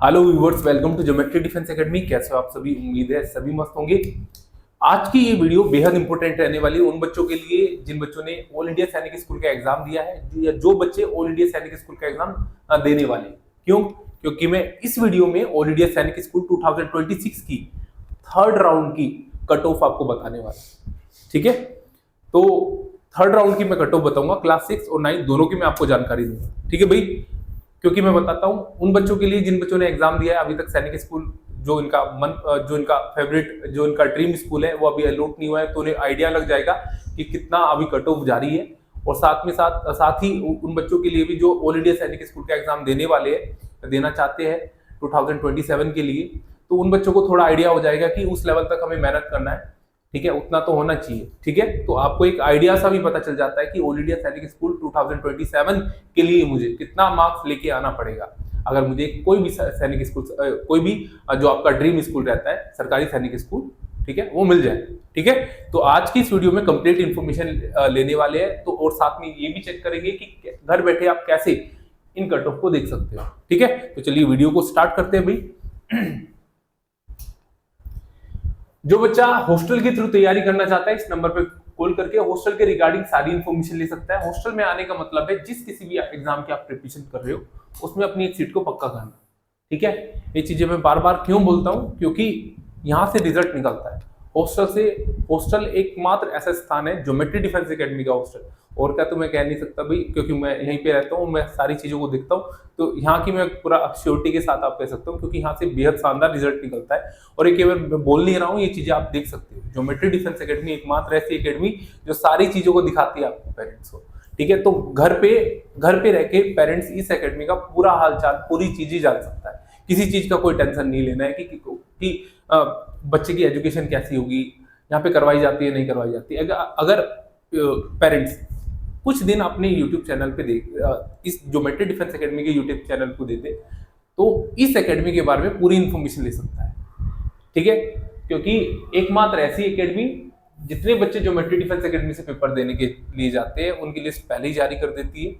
Hello viewers, welcome to geometry defence academy. कैसे हो आप सभी? उम्मीद है सभी मस्त होंगे। आज की ये वीडियो बेहद इंपॉर्टेंट रहने वाली है उन बच्चों के लिए जिन बच्चों ने ऑल इंडिया सैनिक स्कूल का एग्जाम दिया है या जो बच्चे ऑल इंडिया सैनिक स्कूल का एग्जाम देने वाले हैं। क्यों? क्योंकि मैं इस वीडियो में ऑल इंडिया सैनिक स्कूल 2026 की थर्ड राउंड की कट ऑफ आपको बताने वाला हूं। ठीक है, तो थर्ड राउंड की मैं कट ऑफ बताऊंगा, क्लास 6 और 9 दोनों की मैं आपको जानकारी दूंगा। ठीक है भाई, क्योंकि मैं बताता हूं उन बच्चों के लिए जिन बच्चों ने एग्जाम दिया है अभी तक सैनिक स्कूल, जो इनका फेवरेट, जो इनका ड्रीम स्कूल है वो अभी अलॉट नहीं हुआ है, तो उन्हें आइडिया लग जाएगा कि कितना अभी कट ऑफ जारी है। और साथ ही उन बच्चों के लिए भी जो ऑल इंडिया सैनिक स्कूल का एग्जाम देने वाले हैं, देना चाहते हैं 2027 के लिए, तो उन बच्चों को थोड़ा आइडिया हो जाएगा कि उस लेवल तक हमें मेहनत करना है। ठीक है, उतना तो होना चाहिए। ठीक है, तो आपको एक आइडिया सा भी पता चल जाता है कि ऑल इंडिया सैनिक स्कूल 2027 के लिए मुझे कितना मार्क्स लेके आना पड़ेगा। अगर मुझे कोई भी सैनिक स्कूल, कोई भी जो आपका ड्रीम स्कूल रहता है सरकारी सैनिक स्कूल, ठीक है, वो मिल जाए। ठीक है, तो आज की इस वीडियो में कंप्लीट इन्फॉर्मेशन लेने वाले हैं, तो और साथ में ये भी चेक करेंगे कि घर बैठे आप कैसे इन कट ऑफ को देख सकते हो। ठीक है, तो चलिए वीडियो को स्टार्ट करते हैं भाई। जो बच्चा हॉस्टल के थ्रू तैयारी करना चाहता है, इस नंबर पे कॉल करके हॉस्टल के रिगार्डिंग सारी इंफॉर्मेशन ले सकता है। हॉस्टल में आने का मतलब है जिस किसी भी एग्जाम की आप प्रिपरेशन कर रहे हो उसमें अपनी एक सीट को पक्का करना। ठीक है, ये चीजें मैं बार बार क्यों बोलता हूँ, क्योंकि यहाँ से रिजल्ट निकलता है। हॉस्टल एकमात्र ऐसा स्थान है, ज्योमेट्री डिफेंस एकेडमी का हॉस्टल, और क्या तो मैं कह नहीं सकता भाई, क्योंकि मैं यहीं पे रहता हूँ, मैं सारी चीजों को देखता हूँ, तो यहाँ की मैं पूरा श्योरिटी के साथ आप कह सकता हूँ, क्योंकि यहाँ से बेहद शानदार रिजल्ट निकलता है। और ये केवल मैं बोल नहीं रहा हूँ, ये चीजें आप देख सकते हो। ज्योमेट्री डिफेंस एकेडमी एकमात्र ऐसी एकेडमी जो सारी चीजों को दिखाती है आपको पेरेंट्स को। ठीक है, तो घर पे रह के पेरेंट्स इस एकेडमी का पूरा हालचाल, पूरी चीजें जान सकता है। किसी चीज का कोई टेंशन नहीं लेना है कि बच्चे की एजुकेशन कैसी होगी, यहाँ पे करवाई जाती है नहीं करवाई जाती है। अगर पेरेंट्स कुछ दिन अपने यूट्यूब चैनल पे इस ज्योमेट्री डिफेंस एकेडमी के यूट्यूब चैनल को देते, तो इस एकेडमी के बारे में पूरी इंफॉर्मेशन ले सकता है। ठीक है, क्योंकि एकमात्र ऐसी एकेडमी, जितने बच्चे ज्योमेट्री डिफेंस एकेडमी से पेपर देने के लिए जाते हैं उनकी लिस्ट पहले ही जारी कर देती है।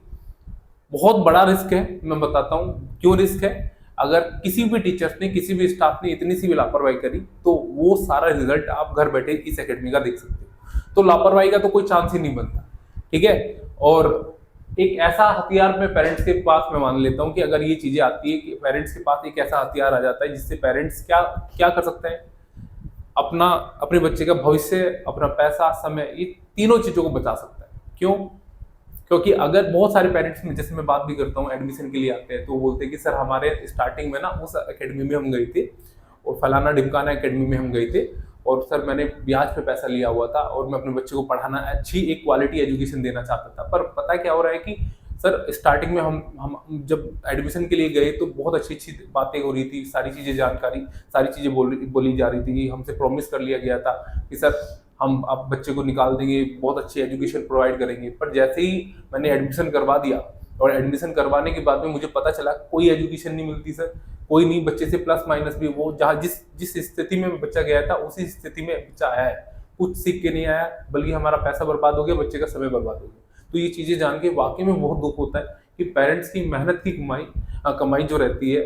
बहुत बड़ा रिस्क है, मैं बताता हूँ क्यों रिस्क है। अगर किसी भी टीचर्स ने, किसी भी स्टाफ ने इतनी सी भी लापरवाही करी, तो वो सारा रिजल्ट आप घर बैठे इस एकेडमी का देख सकते हो। तो लापरवाही का तो कोई चांस ही नहीं बनता। ठीक है, और एक ऐसा हथियार मैं पेरेंट्स के पास मैं मान लेता हूँ कि अगर ये चीजें आती है कि पेरेंट्स के पास एक ऐसा हथियार आ जाता है जिससे पेरेंट्स क्या क्या कर सकते हैं, अपने बच्चे का भविष्य, अपना पैसा, समय, ये तीनों चीजों को बचा सकता है। क्यों? क्योंकि अगर बहुत सारे पेरेंट्स में, जैसे मैं बात भी करता हूँ, एडमिशन के लिए आते हैं तो बोलते हैं कि सर हमारे स्टार्टिंग में ना उस एकेडमी में हम गए थे और फलाना ढिमकाना एकेडमी में हम गए थे, और सर मैंने ब्याज पे पैसा लिया हुआ था और मैं अपने बच्चे को पढ़ाना, अच्छी एक क्वालिटी एजुकेशन देना चाहता था। पर पता क्या हो रहा है कि सर स्टार्टिंग में हम जब एडमिशन के लिए गए तो बहुत अच्छी अच्छी बातें हो रही थी, सारी चीजें जानकारी, सारी चीजें बोली जा रही थी। हमसे प्रॉमिस कर लिया गया था कि सर हम अब बच्चे को निकाल देंगे, बहुत अच्छी एजुकेशन प्रोवाइड करेंगे। पर जैसे ही मैंने एडमिशन करवा दिया और एडमिशन करवाने के बाद में मुझे पता चला कोई एजुकेशन नहीं मिलती सर, कोई नहीं। बच्चे से प्लस माइनस भी, वो जहाँ जिस स्थिति में बच्चा गया था उसी स्थिति में बच्चा आया है, कुछ सीख के नहीं आया, बल्कि हमारा पैसा बर्बाद हो गया, बच्चे का समय बर्बाद हो गया। तो ये चीजें जान के वाकई में बहुत दुख होता है कि पेरेंट्स की मेहनत की कमाई जो रहती है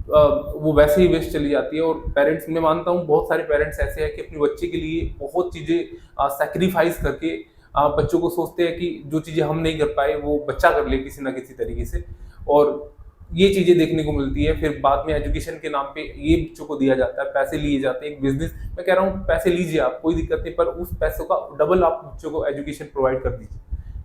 वो वैसे ही वेस्ट चली जाती है। और पेरेंट्स, मैं मानता हूँ बहुत सारे पेरेंट्स ऐसे हैं कि अपने बच्चे के लिए बहुत चीजें सैक्रिफाइस करके बच्चों को सोचते हैं कि जो चीजें हम नहीं कर पाए वो बच्चा कर ले किसी ना किसी तरीके से, और ये चीजें देखने को मिलती है। फिर बाद में एजुकेशन के नाम पे ये बच्चों को दिया जाता है, पैसे लिए जाते हैं, एक बिजनेस। मैं कह रहा हूँ पैसे लीजिए आप, कोई दिक्कत नहीं, पर उस पैसों का डबल आप बच्चों को एजुकेशन प्रोवाइड कर दीजिए,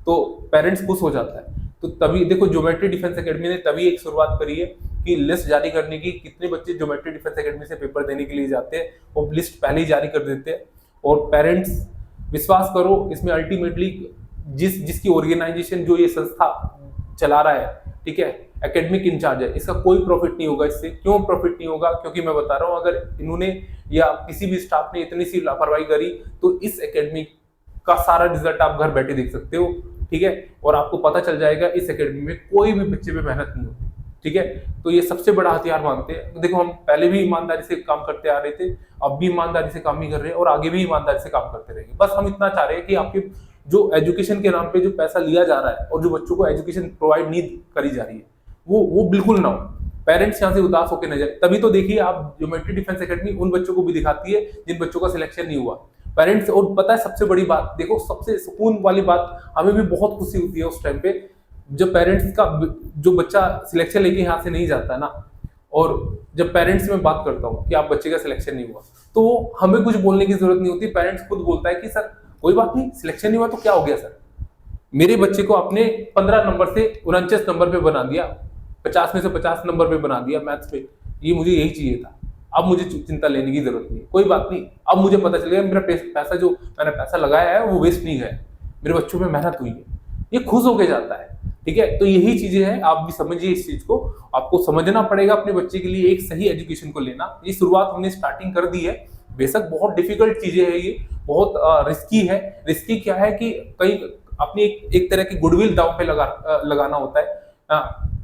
तो पेरेंट्स खुश हो जाता है। तो तभी देखो ज्योमेट्री डिफेंस एकेडमी ने तभी एक शुरुआत करी है कि लिस्ट जारी करने की, कितने बच्चे ज्योमेट्री डिफेंस एकेडमी से पेपर देने के लिए जाते हैं वो लिस्ट पहले ही जारी कर देते हैं। और पेरेंट्स, विश्वास करो, इसमें अल्टीमेटली जिसकी ऑर्गेनाइजेशन, जो ये संस्था चला रहा है, ठीक है, एकेडमिक इंचार्ज है, इसका कोई प्रॉफिट नहीं होगा इससे। क्यों प्रॉफिट नहीं होगा? क्योंकि मैं बता रहा हूँ, अगर इन्होंने या किसी भी स्टाफ ने इतनी सी लापरवाही करी तो इस एकेडमी का सारा रिजल्ट आप घर बैठे देख सकते हो। ठीक है, और आपको पता चल जाएगा इस एकेडमी में कोई भी बच्चे पे मेहनत नहीं होती। ठीक है, तो ये सबसे बड़ा हथियार मानते हैं। देखो, हम पहले भी ईमानदारी से काम करते आ रहे थे, अब भी ईमानदारी से काम ही कर रहे हैं और आगे भी ईमानदारी से काम करते रहेंगे। बस हम इतना चाह रहे हैं कि आपके जो एजुकेशन के नाम पे जो पैसा लिया जा रहा है और जो बच्चों को एजुकेशन प्रोवाइड नहीं करी जा रही है, वो बिल्कुल ना हो। पेरेंट्स यहाँ से उदास होकर न जाए। तभी तो देखिए आप ज्योमेट्री डिफेंस एकेडमी उन बच्चों को भी दिखाती है जिन बच्चों का सिलेक्शन नहीं हुआ। पेरेंट्स, और पता है सबसे बड़ी बात, देखो सबसे सुकून वाली बात, हमें भी बहुत खुशी होती है उस टाइम पे जब पेरेंट्स का जो बच्चा सिलेक्शन लेके यहाँ से नहीं जाता ना, और जब पेरेंट्स से मैं बात करता हूँ कि आप बच्चे का सिलेक्शन नहीं हुआ, तो हमें कुछ बोलने की जरूरत नहीं होती। पेरेंट्स खुद बोलता है कि सर कोई बात नहीं, सिलेक्शन नहीं हुआ तो क्या हो गया सर, मेरे बच्चे को आपने 15 नंबर से 49 नंबर पे बना दिया, 50 में से 50 नंबर पे बना दिया मैथ्स पे, ये मुझे यही चाहिए था, अब मुझे चिंता लेने की जरूरत नहीं, कोई बात नहीं, अब मुझे पता चल गया मेरा पैसा जो मैंने पैसा लगाया है वो वेस्ट नहीं गया, मेरे बच्चों में मेहनत हुई है, ये खुश होके जाता है। ठीक है, तो यही चीजें हैं, आप भी समझिए इस चीज को, आपको समझना पड़ेगा अपने बच्चे के लिए एक सही एजुकेशन को लेना। ये शुरुआत हमने स्टार्टिंग कर दी है, बेशक बहुत डिफिकल्ट चीजें है, ये बहुत रिस्की है। रिस्की क्या है कि कई अपनी एक तरह की गुडविल दांव पे लगाना होता है।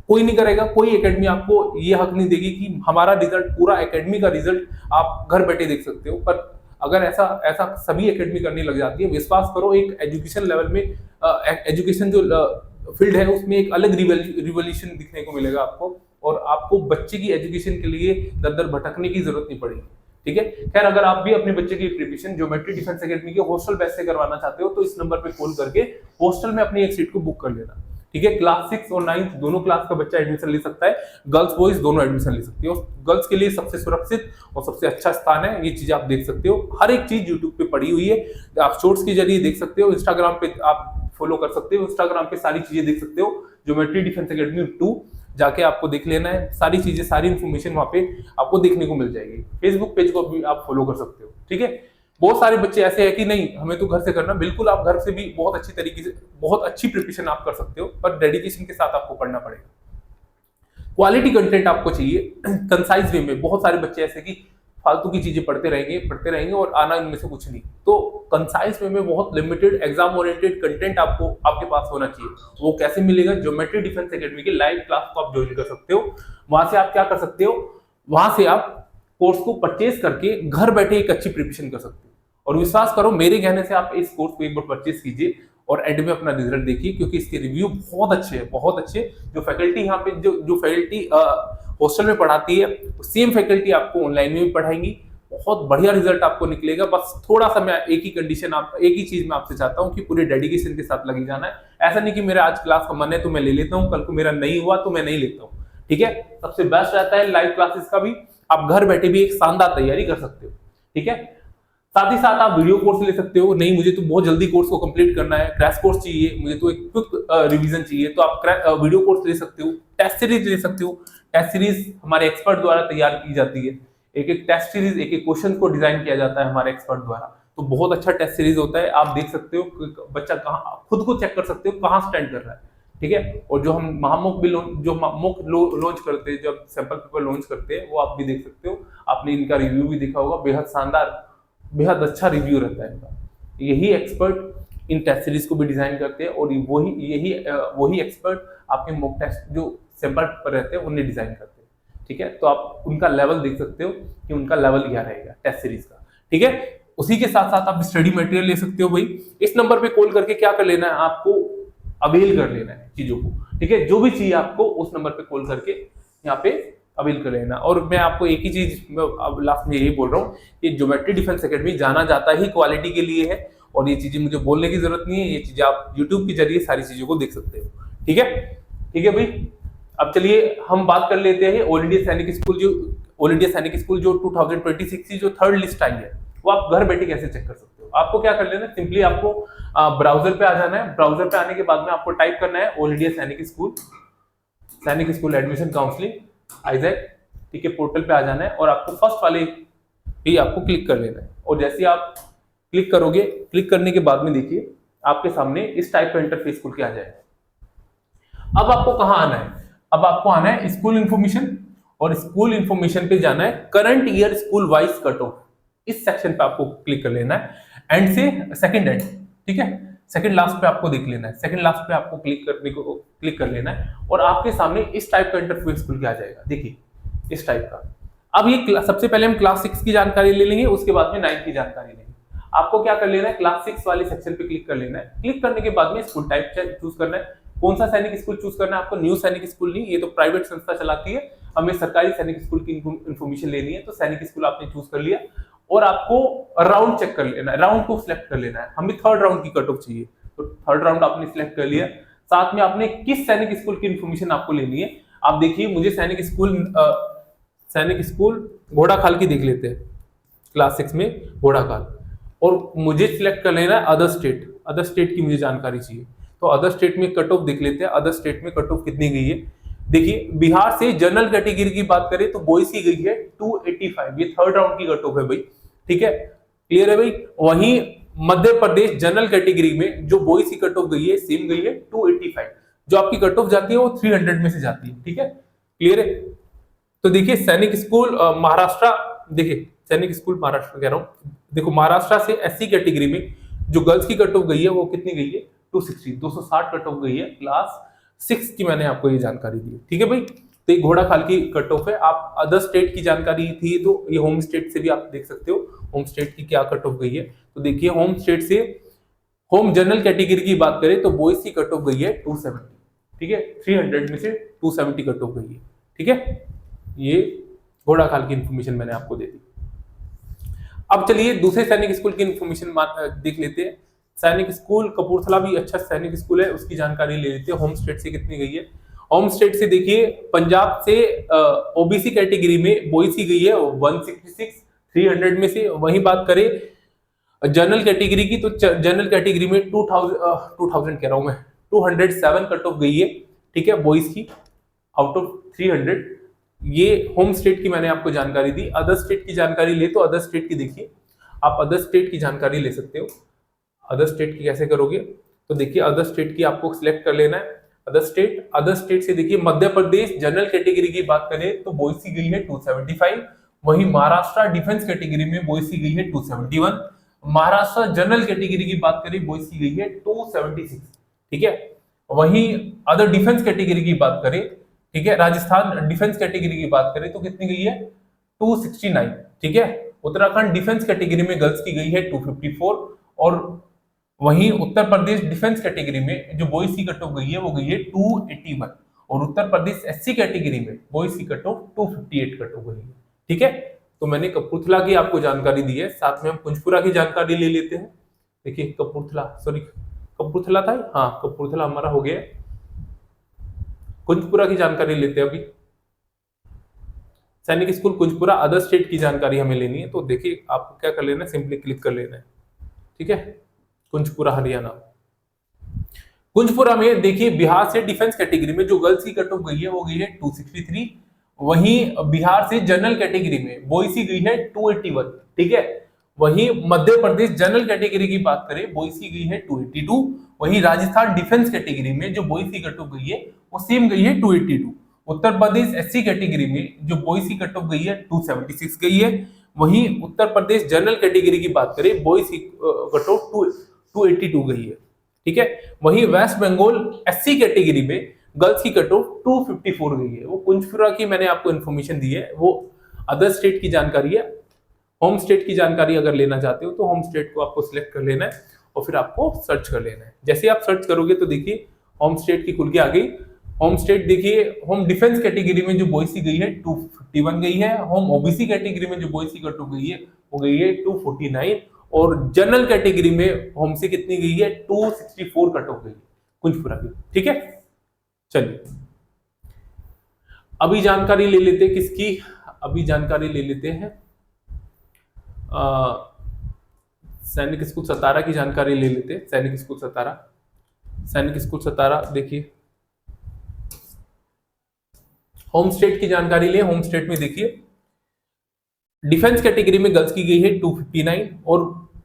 कोई नहीं करेगा, कोई एकेडमी आपको ये हक नहीं देगी कि हमारा रिजल्ट, पूरा एकेडमी का रिजल्ट आप घर बैठे देख सकते हो, पर अगर ऐसा सभी एकेडमी करने लग जाती है, विश्वास करो एक एजुकेशन लेवल में, एजुकेशन जो फील्ड है उसमें एक अलग रिवोल्यूशन दिखने को मिलेगा आपको, और आपको बच्चे की एजुकेशन के लिए दर दर भटकने की जरूरत नहीं पड़ेगी। ठीक है, खैर अगर आप भी अपने बच्चे की प्रिपरेशन ज्योमेट्री डिफेंस एकेडमी के हॉस्टल बेस से करवाना चाहते हो तो इस नंबर पे कॉल करके हॉस्टल में अपनी एक सीट को बुक कर लेना। ठीक है, क्लास 6 और 9 दोनों क्लास का बच्चा एडमिशन ले सकता है, गर्ल्स बॉयज दोनों एडमिशन ले सकते हो। गर्ल्स के लिए सबसे सुरक्षित और सबसे अच्छा स्थान है, ये चीज आप देख सकते हो, हर एक चीज यूट्यूब पे पड़ी हुई है, आप शॉर्ट्स के जरिए देख सकते हो, इंस्टाग्राम पे आप फॉलो कर सकते हो, इंस्टाग्राम पे सारी चीजें देख सकते हो, ज्योमेट्री डिफेंस एकेडमी 2 जाके आपको देख लेना है, सारी चीजें, सारी इन्फॉर्मेशन वहां पे आपको देखने को मिल जाएगी। फेसबुक पेज को भी आप फॉलो कर सकते हो। ठीक है, बहुत सारे बच्चे ऐसे हैं कि नहीं हमें तो घर से करना, बिल्कुल आप घर से भी बहुत अच्छी तरीके से बहुत अच्छी प्रिपरेशन आप कर सकते हो, पर डेडिकेशन के साथ आपको पढ़ना पड़ेगा। क्वालिटी कंटेंट आपको चाहिए कंसाइज वे में। बहुत सारे बच्चे ऐसे कि फालतू की चीजें पढ़ते रहेंगे और आना इनमें से कुछ नहीं, तो कंसाइज वे में बहुत लिमिटेड एग्जाम ओरिएंटेड कंटेंट आपको आपके पास होना चाहिए। वो कैसे मिलेगा? ज्योमेट्री डिफेंस एकेडमी की लाइव क्लास को आप ज्वाइन कर सकते हो। वहां से आप क्या कर सकते हो, वहां से आप कोर्स को परचेज करके घर बैठे एक अच्छी प्रिपरेशन कर सकते हो। और विश्वास करो, मेरे कहने से आप इस कोर्स को एक बार परचेज कीजिए और एंड में अपना रिजल्ट देखिए, क्योंकि इसके रिव्यू बहुत अच्छे हैं, बहुत अच्छे। जो फैकल्टी यहाँ पे जो फैकल्टी हॉस्टल में पढ़ाती है, सेम फैकल्टी आपको ऑनलाइन में भी पढ़ाएंगी। बहुत बढ़िया रिजल्ट आपको निकलेगा। बस थोड़ा सा मैं एक ही चीज मैं आपसे चाहता हूँ कि पूरे डेडिकेशन के साथ लगे जाना है। ऐसा नहीं कि मेरा आज क्लास का मन है तो मैं ले लेता हूँ, कल को मेरा नहीं हुआ तो मैं नहीं लेता हूँ। ठीक है, सबसे बेस्ट रहता है लाइव क्लासेस का भी, आप घर बैठे भी एक शानदार तैयारी कर सकते हो। ठीक है, साथ ही साथ आप वीडियो कोर्स ले सकते हो। नहीं मुझे तो बहुत जल्दी कोर्स को कंप्लीट करना है, क्रैश कोर्स चाहिए, मुझे तो एक क्विक रिवीजन चाहिए, तो आप वीडियो कोर्स ले सकते हो, टेस्ट सीरीज ले सकते हो। टेस्ट सीरीज हमारे एक्सपर्ट द्वारा तैयार की जाती है, एक एक टेस्ट सीरीज, एक एक क्वेश्चन को डिजाइन किया जाता है हमारे एक्सपर्ट द्वारा, तो बहुत अच्छा टेस्ट सीरीज होता है। आप देख सकते हो बच्चा कहाँ, खुद को चेक कर सकते हो कहाँ स्टैंड कर रहा है। ठीक है, और जो हम महामुख भी लॉन्च करते हैं, जब सैंपल पेपर लॉन्च करते हैं, वो आप भी देख सकते हो। आपने इनका रिव्यू भी देखा होगा, बेहद शानदार, बेहद अच्छा रिव्यू रहता है इनका। यही एक्सपर्ट इन टेस्ट सीरीज को भी डिजाइन करते हैं, और वही एक्सपर्ट आपके मॉक टेस्ट जो सैंपल पेपर रहते हैं उन्हें डिजाइन करते हैं। ठीक है, तो आप उनका लेवल देख सकते हो कि उनका लेवल क्या रहेगा टेस्ट सीरीज का। ठीक है, उसी के साथ साथ आप स्टडी मटेरियल ले सकते हो। भाई इस नंबर पे कॉल करके क्या कर लेना है, आपको अवेल कर लेना है चीजों को। ठीक है, जो भी चाहिए आपको उस नंबर पे कॉल करके यहाँ पे अवेल कर लेना। और मैं आपको एक ही चीज अब लास्ट में यही बोल रहा हूँ कि ज्योमेट्री डिफेंस एकेडमी जाना जाता ही क्वालिटी के लिए है, और ये चीजें मुझे बोलने की जरूरत नहीं है, ये चीजें आप यूट्यूब के जरिए सारी चीजों को देख सकते हो। ठीक है, ठीक है भाई, अब चलिए हम बात कर लेते हैं ऑल इंडिया सैनिक स्कूल जो 2026 की जो थर्ड लिस्ट आई है, वो आप घर बैठे कैसे चेक कर सकते हो। आपको क्या कर लेना है, सिंपली आपको ब्राउजर पे आ जाना है। ब्राउजर पे आने के बाद में आपको टाइप करना है ऑल इंडिया सैनिक स्कूल एडमिशन काउंसलिंग आइजैक। ठीक है, पोर्टल पे आ जाना है और आपको फर्स्ट वाले पे आपको क्लिक कर लेना है। और जैसे आप क्लिक करोगे, क्लिक करने के बाद में देखिए आपके सामने इस टाइप का इंटरफेस खुल के आ जाएगा। अब आपको कहाँ आना है, अब आपको आना है स्कूल इन्फॉर्मेशन, और स्कूल इन्फॉर्मेशन पे जाना है current year school wise cut off, इस सेक्शन पे आपको क्लिक कर लेना है, एंड से सेकंड एंड। ठीक है, सेकंड लास्ट पे आपको देख लेना है, सेकंड लास्ट पे आपको क्लिक कर लेना है, और आपके सामने इस टाइप का इंटरफेस खुल के आ जाएगा। देखिए इस टाइप का। अब ये सबसे पहले हम क्लास 6 की जानकारी ले लेंगे, उसके बाद में 9 की जानकारी लेंगे। आपको क्या कर लेना है, क्लास 6 वाले सेक्शन पे क्लिक कर लेना है। क्लिक करने के बाद में स्कूल टाइप चूज करना है, कौन सा सैनिक स्कूल चूज करना है आपको, न्यू सैनिक स्कूल नहीं, ये तो प्राइवेट संस्था चलाती है, हमें सरकारी सैनिक स्कूल की इन्फॉर्मेशन लेनी है, तो सैनिक स्कूल आपने चूज कर लिया और आपको राउंड चेक कर लेना है, राउंड को सिलेक्ट कर लेना है। हमें थर्ड राउंड की कट ऑफ चाहिए, तो थर्ड राउंड आपने सिलेक्ट कर लिया। साथ में आपने किस सैनिक स्कूल की इन्फॉर्मेशन आपको लेनी है, आप देखिए मुझे सैनिक स्कूल घोड़ाखाल की देख लेते हैं, क्लास 6 में घोड़ाखाल, और मुझे सिलेक्ट कर लेना है अदर स्टेट की मुझे जानकारी चाहिए। तो अदर स्टेट में कट ऑफ देख लेते हैं, अदर स्टेट में कट ऑफ कितनी गई है। देखिए बिहार से जनरल कैटेगरी की बात करें तो बॉयज की गई है 285, ये थर्ड राउंड की कट ऑफ है भाई, ठीक है, क्लियर है भाई। वहीं मध्य प्रदेश जनरल कैटेगरी में जो बॉयज की कट ऑफ गई है सेम गई है 285, जो आपकी कट ऑफ जाती है वो 300 में से जाती है, ठीक है, क्लियर है। तो देखिए सैनिक स्कूल महाराष्ट्र, देखिए सैनिक स्कूल महाराष्ट्र कह रहा हूं, देखो महाराष्ट्र से एससी कैटेगरी में जो गर्ल्स की कट ऑफ गई है वो कितनी गई है 260 कट ऑफ गई है क्लास 6 की, मैंने आपको ये जानकारी दी, ठीक है भाई। तो ये घोड़ाखाल की कट ऑफ है। आप अदर स्टेट की जानकारी थी तो ये होम स्टेट से भी आप देख सकते हो होम स्टेट की क्या कट ऑफ गई है। तो देखिए होम स्टेट से होम जनरल कैटेगरी की बात करें तो बॉयज की कट ऑफ गई है 270, ठीक है, 300 में से 270 कट ऑफ गई है, ठीक है। ये घोड़ाखाल की इंफॉर्मेशन मैंने आपको दे दी। अब चलिए दूसरे सैनिक स्कूल की इंफॉर्मेशन देख लेते हैं। सैनिक स्कूल कपूरथला भी अच्छा सैनिक स्कूल है, उसकी जानकारी ले लेते हैं। होम स्टेट से कितनी गई है, होम स्टेट से देखिए पंजाब से ओबीसी कैटेगरी में बॉयज की गई है 166, 300 में से। वहीं बात करें जनरल कैटेगरी की तो जनरल कैटेगरी में 2000 कह रहा हूं मैं 207 कट ऑफ गई है, ठीक है, बॉयज की आउट ऑफ 300। ये होम स्टेट की मैंने आपको जानकारी दी। अदर स्टेट की जानकारी ले तो अदर स्टेट की देखिए, आप अदर स्टेट की जानकारी ले सकते हो। अदर स्टेट की कैसे करोगे, तो देखिए अदर स्टेट की आपको सिलेक्ट कर लेना है। अदर स्टेट से देखिए मध्य प्रदेश जनरल कैटेगरी की बात करें तो बॉयज की गई है 275। वहीं महाराष्ट्र डिफेंस कैटेगरी में बॉयज की गई है 271। महाराष्ट्र जनरल कैटेगरी की बात करें बॉयज की गई है 276, ठीक है। वहीं अदर डिफेंस कैटेगरी की बात करें, ठीक है, राजस्थान डिफेंस कैटेगरी की बात करें तो कितनी गई है 269, ठीक है। उत्तराखंड डिफेंस कैटेगरी में गर्ल्स की गई है 254। और वहीं उत्तर प्रदेश डिफेंस कैटेगरी में जो बॉयज की कट ऑफ गई है वो गई है 281। और उत्तर प्रदेश एससी कैटेगरी में बॉयज की कट ऑफ 258 कट ऑफ गई है, ठीक है। तो मैंने कपूरथला की आपको जानकारी दी है, साथ में हम कुंजपुरा की जानकारी ले लेते हैं। देखिए कपूरथला था, हाँ कपूरथला हमारा हो गया। कुंजपुरा की जानकारी लेते हैं अभी। सैनिक स्कूल कुंजपुरा अदर स्टेट की जानकारी हमें लेनी है, तो देखिए आपको क्या कर लेना है, सिंपली क्लिक कर लेना है, ठीक है। कुंजपुरा हरियाणा, कुंजपुरा में देखिए बिहार से डिफेंस कैटेगरी में जो गर्ल्स की कट ऑफ गई है वो गई है 263। वहीं बिहार से जनरल कैटेगरी में बॉयज की गई है 281, ठीक है। वहीं मध्य प्रदेश जनरल कैटेगरी की बात करें बॉयज की गई है 282। वहीं राजस्थान डिफेंस कैटेगरी में जो बॉयज की कट ऑफ गई है वो सेम गई है 282। उत्तर प्रदेश एससी कैटेगरी में जो बॉयज की कट ऑफ गई है 276 गई है। वहीं उत्तर प्रदेश जनरल कैटेगरी की बात करें बॉयज की कट ऑफ 282 गई है, ठीक है। वहीं वेस्ट बंगाल एससी कैटेगरी में गर्ल्स की कट ऑफ 254 गई है। वो कुंजपुरा की मैंने आपको इन्फॉर्मेशन दी है, वो अदर स्टेट की जानकारी है। होम स्टेट की जानकारी अगर लेना चाहते हो तो होम स्टेट को आपको सिलेक्ट कर लेना है और फिर आपको सर्च कर लेना है। जैसे आप सर्च करोगे तो देखिए होम स्टेट की खुल के आ गई। होम स्टेट देखिए होम डिफेंस कैटेगरी में जो बॉयज की गई है 251 गई है। होम ओबीसी कैटेगरी में जो बॉयज की कट ऑफ गई है वो गई है 249। और जनरल कैटेगरी में होम से कितनी गई है 264 कट ऑफ गई कुंजपुरा की, ठीक है। चलिए अभी जानकारी ले लेते हैं किसकी, अभी जानकारी ले लेते हैं सैनिक स्कूल सतारा की जानकारी ले लेते हैं। सैनिक स्कूल सतारा देखिए होम स्टेट की जानकारी ले। होम स्टेट में देखिए डिफेंस कैटेगरी में गर्ल्स की गई है 259। और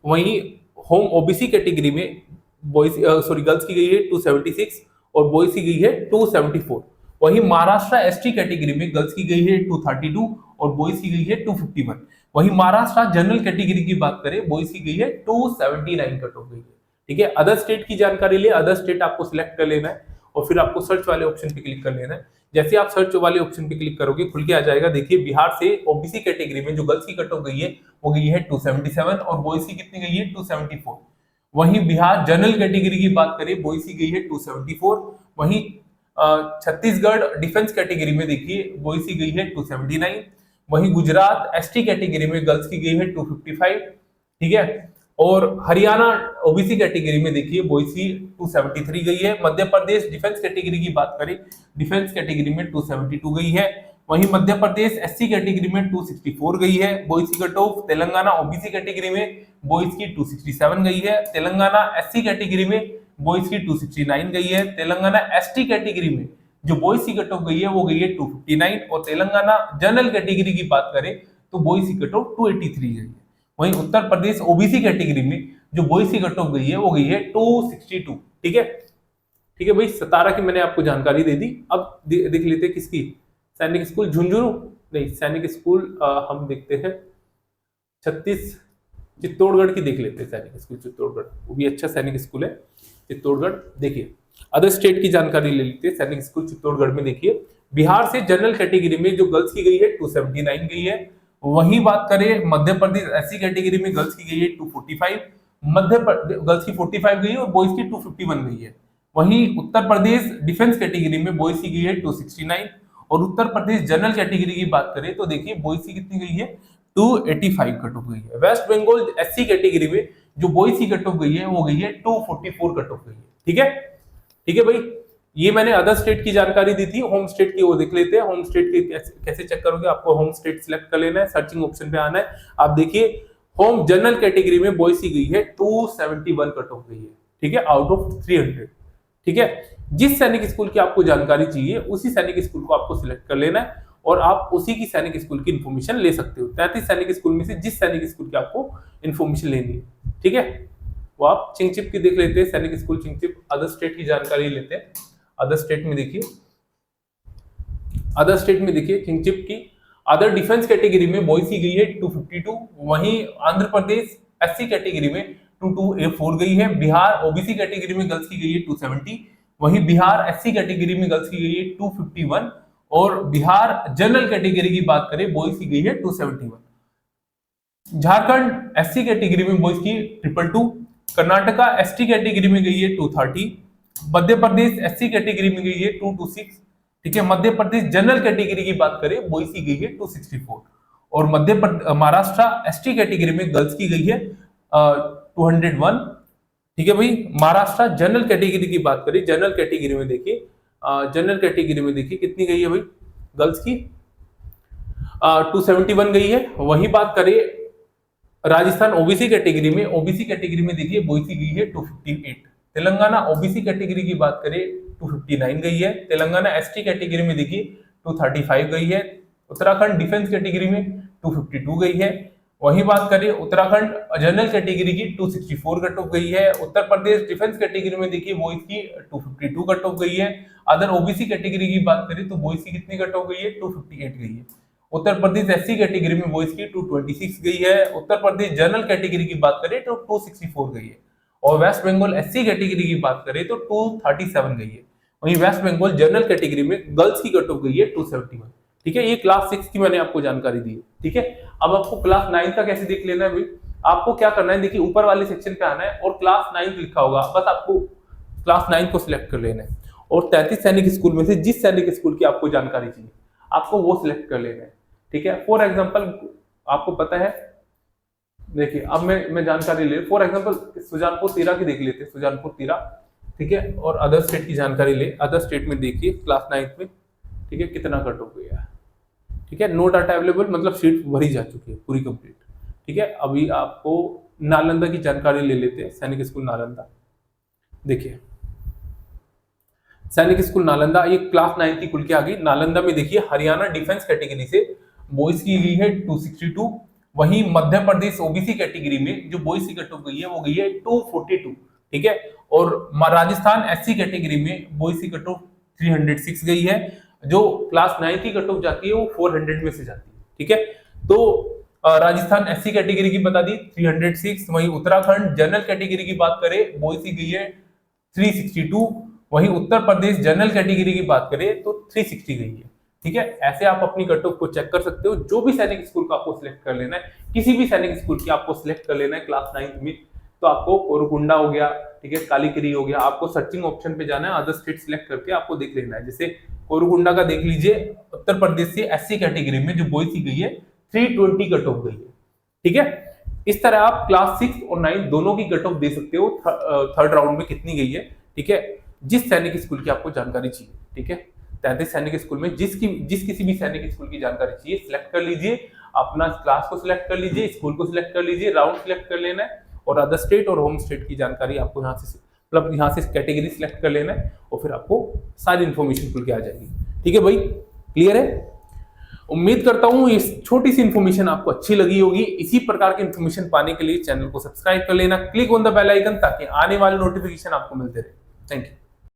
वहीं होम ओबीसी कैटेगरी में गर्ल्स की गई है 276 और बॉयज की गई है 274। वहीं महाराष्ट्र एसटी कैटेगरी में गर्ल्स की गई है 232 और बॉयज की गई है 251। वहीं महाराष्ट्र जनरल कैटेगरी की बात करें बॉयज की गई है 279 कट ऑफ गई है, ठीक है। अदर स्टेट की जानकारी ले, अदर स्टेट आपको सिलेक्ट कर लेना है और फिर आपको सर्च वाले ऑप्शन पे क्लिक कर लेना है। जैसे आप सर्च वाले ऑप्शन पे क्लिक करोगे खुल के आ जाएगा। देखिए बिहार से ओबीसी कैटेगरी में जो गर्ल्स की कट ऑफ गई है वो गई है 277 और बॉयज की कितनी गई है 274। वहीं बिहार जनरल कैटेगरी की बात करें बॉयज की गई है 274। वहीं छत्तीसगढ़ डिफेंस कैटेगरी में देखिए बॉयज की गई है 279। वहीं गुजरात एसटी कैटेगरी में गर्ल्स की गई है 255, ठीक है। और हरियाणा ओबीसी कैटेगरी में देखिए बॉयज की 273 गई है। मध्य प्रदेश डिफेंस कैटेगरी की बात करें, डिफेंस कैटेगरी में 272 गई है। वहीं मध्य प्रदेश एससी कैटेगरी में 264 गई है बॉयज की cut off. Telangana OBC category में बॉयज की 267 गई है। तेलंगाना एससी कैटेगरी में बॉयज की 269 गई है। तेलंगाना एसटी कैटेगरी में जो बॉयज की कट ऑफ गई है वो गई है 259। और तेलंगाना जनरल कैटेगरी की बात करें तो बॉयज की कट ऑफ 283 गई है। वहीं उत्तर प्रदेश ओबीसी कैटेगरी में जो बॉयज की कट ऑफ गई है वो गई है 262, ठीक है। ठीक है भाई, 17 की मैंने आपको जानकारी दे दी। अब देख लेते हैं किसकी, सैनिक स्कूल झुंझुनू नहीं, सैनिक स्कूल हम देखते हैं छत्तीस चित्तौड़गढ़ की देख लेते हैं। सैनिक स्कूल चित्तौड़गढ़ वो भी अच्छा सैनिक स्कूल है चित्तौड़गढ़। देखिए अदर स्टेट की जानकारी ले लेते हैं। सैनिक स्कूल चित्तौड़गढ़ में देखिए बिहार से जनरल कैटेगरी में जो गर्ल्स की गई है 279 गई है। वही बात करें मध्य प्रदेश एससी कैटेगरी में गर्ल्स की गई है 245, गर्ल्स की 45 गई है और बॉयज की 251 गई है। वहीं उत्तर प्रदेश डिफेंस कैटेगरी में बॉयज की गई है 269 और उत्तर प्रदेश जनरल कैटेगरी की बात करें तो देखिए बॉयज की कितनी गई है 285 कट ऑफ गई है। वेस्ट बंगाल एससी कैटेगरी में जो बॉयज की कट ऑफ गई है वो गई है 244 कट ऑफ गई है, ठीक है। ठीक है भाई, ये मैंने अदर स्टेट की जानकारी दी थी। होम स्टेट की वो देख लेते हैं। होम स्टेट की कैसे चेक करोगे, आपको होम स्टेट सिलेक्ट कर लेना है, सर्चिंग ऑप्शन पे आना है। आप देखिए होम जनरल कैटेगरी में बॉयज की गई है 271 कट ऑफ गई है, ठीक है, आउट ऑफ 300, ठीक है। जिस सैनिक स्कूल की आपको जानकारी चाहिए उसी सैनिक स्कूल को आपको सिलेक्ट कर लेना है और आप उसी की सैनिक स्कूल की इन्फॉर्मेशन ले सकते हो। 33 सैनिक स्कूल में से जिस सैनिक स्कूल की आपको इन्फॉर्मेशन लेनी है, ठीक है, वो आप चिंगचिप की देख लेते हैं। सैनिक स्कूल चिंगचिप। अदर स्टेट की जानकारी लेते हैं। अदर स्टेट में देखिए, अदर स्टेट में देखिए चिंगचिप की अदर डिफेंस कैटेगरी में बॉयज की गई है 252। वहीं आंध्र प्रदेश एससी कैटेगरी में 2284 गई है। बिहार ओबीसी कैटेगरी में गर्ल्स की गई है 270। वहीं बिहार एससी कैटेगरी में गर्ल्स की गई है 251 और बिहार जनरल कैटेगरी की बात करें बॉयज की गई है 271। झारखंड एससी कैटेगरी में बॉयज की 222। कर्नाटका एसटी कैटेगरी में गई है 230। मध्य प्रदेश एससी कैटेगरी में गई है 226, ठीक है। मध्य प्रदेश जनरल कैटेगरी की बात करें बॉयज की गई है 264 और महाराष्ट्र एसटी कैटेगरी में गर्ल्स की गई है 201, ठीक है भाई। महाराष्ट्र जनरल कैटेगरी की बात करें, जनरल कैटेगरी में देखिए, जनरल कैटेगरी में देखिए कितनी गई है भाई गर्ल्स की 271 गई है। वही बात करें राजस्थान ओबीसी कैटेगरी में, ओबीसी कैटेगरी में देखिए बॉयज की गई है 258। तेलंगाना ओबीसी कैटेगरी की बात करें 259 गई है। तेलंगाना एसटी कैटेगरी में देखिए 235 गई है। उत्तराखंड डिफेंस कैटेगरी में 252 गई है। वही बात करें उत्तराखंड जनरल कैटेगरी की 264 कट ऑफ गई है। उत्तर प्रदेश डिफेंस कैटेगरी में देखिए बॉयज की 252 कट ऑफ गई है। अदर ओबीसी कैटेगरी की बात करें तो बॉयज की कितनी कट ऑफ गई है 258 गई है। उत्तर प्रदेश एससी कैटेगरी में बॉयज की 226 गई है। उत्तर प्रदेश जनरल कैटेगरी की बात करें तो 264 गई है और वेस्ट बंगाल एससी कैटेगरी की बात करें तो 237 गई है। वहीं वेस्ट बंगाल जनरल कैटेगरी में गर्ल्स की कट ऑफ गई है 271, ठीक है। ये क्लास 6 की मैंने आपको जानकारी दी है, ठीक है। अब आपको क्लास 9 का कैसे देख लेना है भाई, आपको क्या करना है, देखिए ऊपर वाले सेक्शन पे आना है और क्लास 9 लिखा होगा, बस आपको क्लास 9 को सिलेक्ट कर लेना है और 33 सैनिक स्कूल में से जिस सैनिक स्कूल की आपको जानकारी चाहिए आपको वो सिलेक्ट कर लेना है, ठीक है। फॉर एग्जाम्पल आपको पता है, देखिए अब मैं जानकारी ले, फॉर एग्जांपल सुजानपुर तीरा की देख लेते हैं, सुजानपुर तीरा, ठीक है। और अदर स्टेट की जानकारी ले, अदर स्टेट में देखिए क्लास 9 में, ठीक है, कितना कट ऑफ गया है, ठीक है। नो डाटा अवेलेबल मतलब सीट भरी जा चुकी है पूरी कंप्लीट, ठीक है। अभी आपको नालंदा की जानकारी ले लेते हैं, सैनिक स्कूल नालंदा। देखिए सैनिक स्कूल नालंदा, ये क्लास 9 की खुल के आ गई। नालंदा में देखिए हरियाणा डिफेंस कैटेगरी से बॉयज की गई है 262। वहीं मध्य प्रदेश ओबीसी कैटेगरी में जो बॉयज की कट ऑफ गई है वो गई है 242, ठीक है। और राजस्थान एससी कैटेगरी में बॉयज की कट ऑफ 306 गई है। जो क्लास 9 की कट ऑफ जाती है वो 400 में से जाती है, ठीक है। तो राजस्थान एससी कैटेगरी की बता दी 306। वहीं उत्तराखंड जनरल कैटेगरी की बात करें बॉयज की गई है 362। वहीं उत्तर प्रदेश जनरल कैटेगरी की बात करें तो 360 गई है, ठीक है। ऐसे आप अपनी कट ऑफ को चेक कर सकते हो। जो भी सैनिक स्कूल का आपको सिलेक्ट कर लेना है, किसी भी सैनिक स्कूल की आपको सिलेक्ट कर लेना है क्लास 9 में, तो आपको कोरुकुंडा हो गया, ठीक है, कालीकिरी हो गया, आपको सर्चिंग ऑप्शन पे जाना है, अदर स्टेट सिलेक्ट करके आपको देख लेना है। जैसे कोरुकुंडा का देख लीजिए, उत्तर प्रदेश से एससी कैटेगरी में जो बॉयज की गई है 320 कट ऑफ गई है, ठीक है। इस तरह आप क्लास 6 और 9 दोनों की कट ऑफ दे सकते हो, थर्ड राउंड में कितनी गई है, ठीक है, जिस सैनिक स्कूल की आपको जानकारी चाहिए, ठीक है। 33 सैनिक स्कूल में जिस किसी भी सैनिक स्कूल की जानकारी चाहिए सिलेक्ट कर लीजिए, अपना क्लास को सिलेक्ट कर लीजिए, स्कूल को सिलेक्ट कर लीजिए, राउंड सिलेक्ट कर लेना है, और अदर स्टेट और होम स्टेट की जानकारी आपको यहाँ से मतलब यहाँ से कैटेगरी सिलेक्ट कर लेना है, और फिर आपको सारी इंफॉर्मेशन खुल के आ जाएगी, ठीक है भाई, क्लियर है। उम्मीद करता हूं इस छोटी सी इंफॉर्मेशन आपको अच्छी लगी होगी। इसी प्रकार की इंफॉर्मेशन पाने के लिए चैनल को सब्सक्राइब कर लेना, click on the bell icon, ताकि आने वाले नोटिफिकेशन आपको मिलते रहे। Thank you.